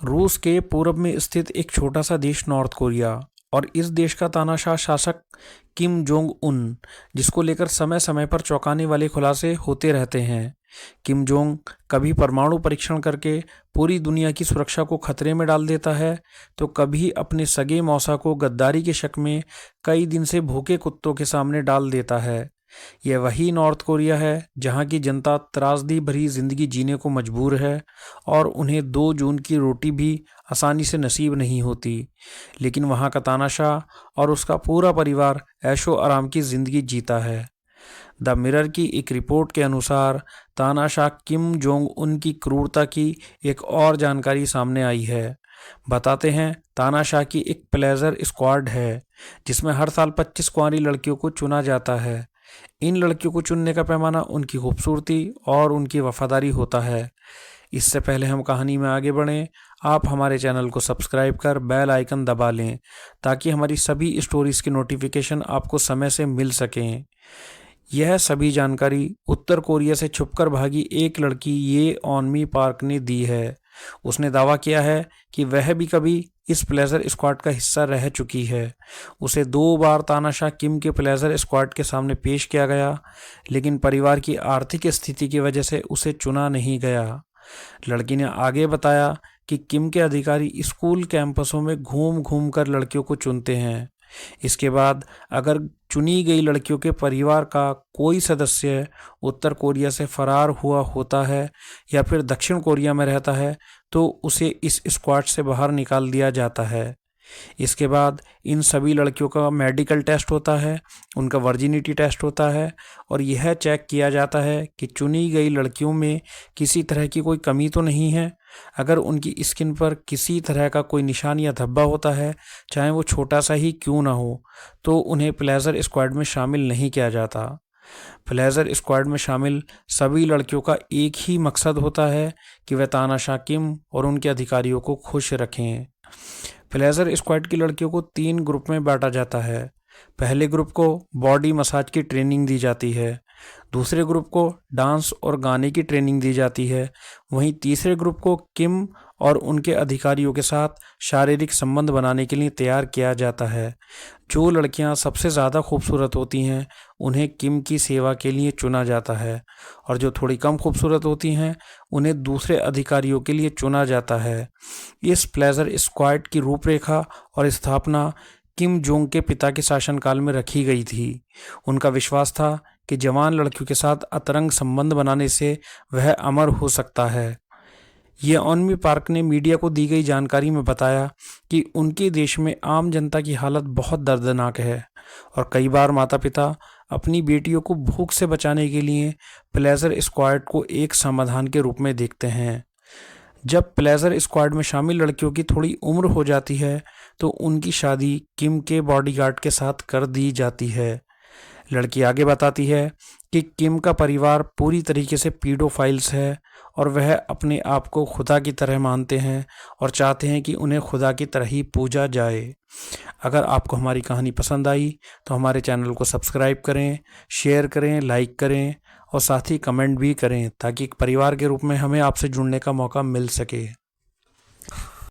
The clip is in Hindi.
रूस के पूरब में स्थित एक छोटा सा देश नॉर्थ कोरिया और इस देश का तानाशाह शासक किम जोंग उन, जिसको लेकर समय समय पर चौंकाने वाले खुलासे होते रहते हैं। किम जोंग कभी परमाणु परीक्षण करके पूरी दुनिया की सुरक्षा को खतरे में डाल देता है, तो कभी अपने सगे मौसा को गद्दारी के शक में कई दिन से भूखे कुत्तों के सामने डाल देता है। यह वही नॉर्थ कोरिया है जहां की जनता त्रासदी भरी जिंदगी जीने को मजबूर है और उन्हें 2 जून की रोटी भी आसानी से नसीब नहीं होती। लेकिन वहां का तानाशाह और उसका पूरा परिवार ऐशो आराम की जिंदगी जीता है। द मिरर की एक रिपोर्ट के अनुसार तानाशाह किम जोंग उन की क्रूरता की एक और जानकारी सामने आई है। बताते हैं, तानाशाह की एक प्लेजर स्क्वाड है जिसमें हर साल 25 कुंवारी लड़कियों को चुना जाता है। इन लड़कियों को चुनने का पैमाना उनकी खूबसूरती और उनकी वफादारी होता है। इससे पहले हम कहानी में आगे बढ़ें, आप हमारे चैनल को सब्सक्राइब कर बेल आइकन दबा लें ताकि हमारी सभी स्टोरीज़ की नोटिफिकेशन आपको समय से मिल सकें। यह सभी जानकारी उत्तर कोरिया से छुपकर भागी एक लड़की ये ऑनमी पार्क ने दी है। उसने दावा किया है कि वह भी कभी इस प्लेजर स्क्वाड का हिस्सा रह चुकी है। उसे 2 बार तानाशाह किम के प्लेजर स्क्वाड के सामने पेश किया गया, लेकिन परिवार की आर्थिक स्थिति की वजह से उसे चुना नहीं गया। लड़की ने आगे बताया कि किम के अधिकारी स्कूल कैंपसों में घूम घूम कर लड़कियों को चुनते हैं। इसके बाद अगर चुनी गई लड़कियों के परिवार का कोई सदस्य उत्तर कोरिया से फरार हुआ होता है या फिर दक्षिण कोरिया में रहता है, तो उसे इस स्क्वाड से बाहर निकाल दिया जाता है। इसके बाद इन सभी लड़कियों का मेडिकल टेस्ट होता है, उनका वर्जिनिटी टेस्ट होता है और यह चेक किया जाता है कि चुनी गई लड़कियों में किसी तरह की कोई कमी तो नहीं है। अगर उनकी स्किन पर किसी तरह का कोई निशान या धब्बा होता है, चाहे वो छोटा सा ही क्यों ना हो, तो उन्हें प्लेजर स्क्वाड में शामिल नहीं किया जाता। प्लेजर स्क्वाड में शामिल सभी लड़कियों का एक ही मकसद होता है कि वह तानाशाह किम और उनके अधिकारियों को खुश रखें। प्लेजर स्क्वाड की लड़कियों को 3 ग्रुप में बांटा जाता है। पहले ग्रुप को बॉडी मसाज की ट्रेनिंग दी जाती है, दूसरे ग्रुप को डांस और गाने की ट्रेनिंग दी जाती है, वहीं तीसरे ग्रुप को किम और उनके अधिकारियों के साथ शारीरिक संबंध बनाने के लिए तैयार किया जाता है। जो लड़कियां सबसे ज़्यादा खूबसूरत होती हैं उन्हें किम की सेवा के लिए चुना जाता है और जो थोड़ी कम खूबसूरत होती हैं उन्हें दूसरे अधिकारियों के लिए चुना जाता है। इस प्लेजर स्क्वाड की रूपरेखा और स्थापना किम जोंग के पिता के शासनकाल में रखी गई थी। उनका विश्वास था कि जवान लड़कियों के साथ अतरंग संबंध बनाने से वह अमर हो सकता है। ये ऑनमी पार्क ने मीडिया को दी गई जानकारी में बताया कि उनके देश में आम जनता की हालत बहुत दर्दनाक है और कई बार माता पिता अपनी बेटियों को भूख से बचाने के लिए प्लेजर स्क्वाड को एक समाधान के रूप में देखते हैं। जब प्लेजर स्क्वाड में शामिल लड़कियों की थोड़ी उम्र हो जाती है तो उनकी शादी किम के बॉडीगार्ड के साथ कर दी जाती है। लड़की आगे बताती है कि किम का परिवार पूरी तरीके से पीडोफाइल्स है और वह अपने आप को खुदा की तरह मानते हैं और चाहते हैं कि उन्हें खुदा की तरह ही पूजा जाए। अगर आपको हमारी कहानी पसंद आई तो हमारे चैनल को सब्सक्राइब करें, शेयर करें, लाइक करें और साथ ही कमेंट भी करें ताकि एक परिवार के रूप में हमें आपसे जुड़ने का मौका मिल सके।